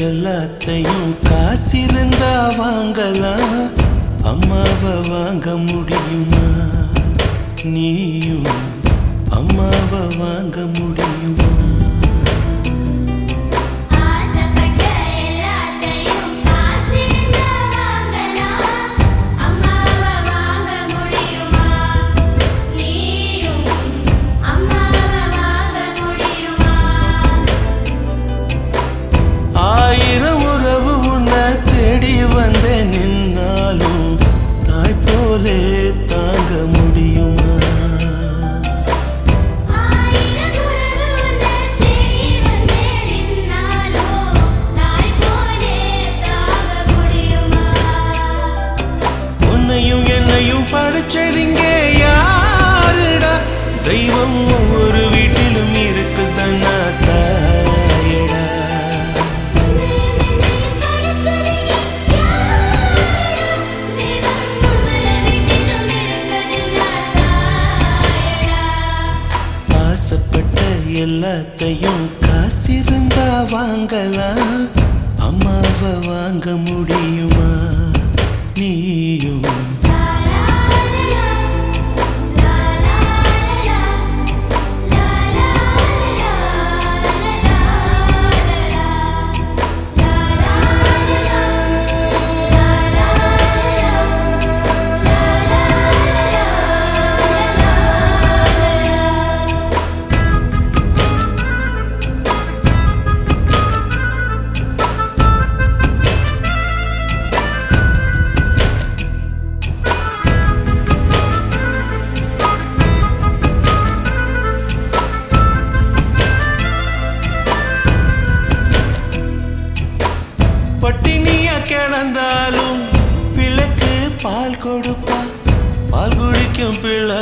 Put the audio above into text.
எல்லாத்தையும் காசிருந்தா வாங்கலாம், அம்மாவை வாங்க முடியுமா? நீயும் அம்மாவை வாங்க முடியுமா? ஆயிரம் உறவு உன்னை தேடி வந்தே நின்னாலும் தாய் போலே தாங்க முடியுமா? உன்னையும் என்னையும் படைச்சதிங்க யாருடா? தெய்வம் ஒவ்வொரு வீட்டிலும் இருக்குதன்னா தாயடா. ஆசைப்பட்ட எல்லாத்தையும் காசிருந்தா வாங்கலாம், அம்மாவை வாங்க முடியுமா? நீயும் பட்டினியா கிடந்தாலும் பிள்ளைக்கு பால் கொடுப்பா, பால் குடிக்கும் பிள்ளை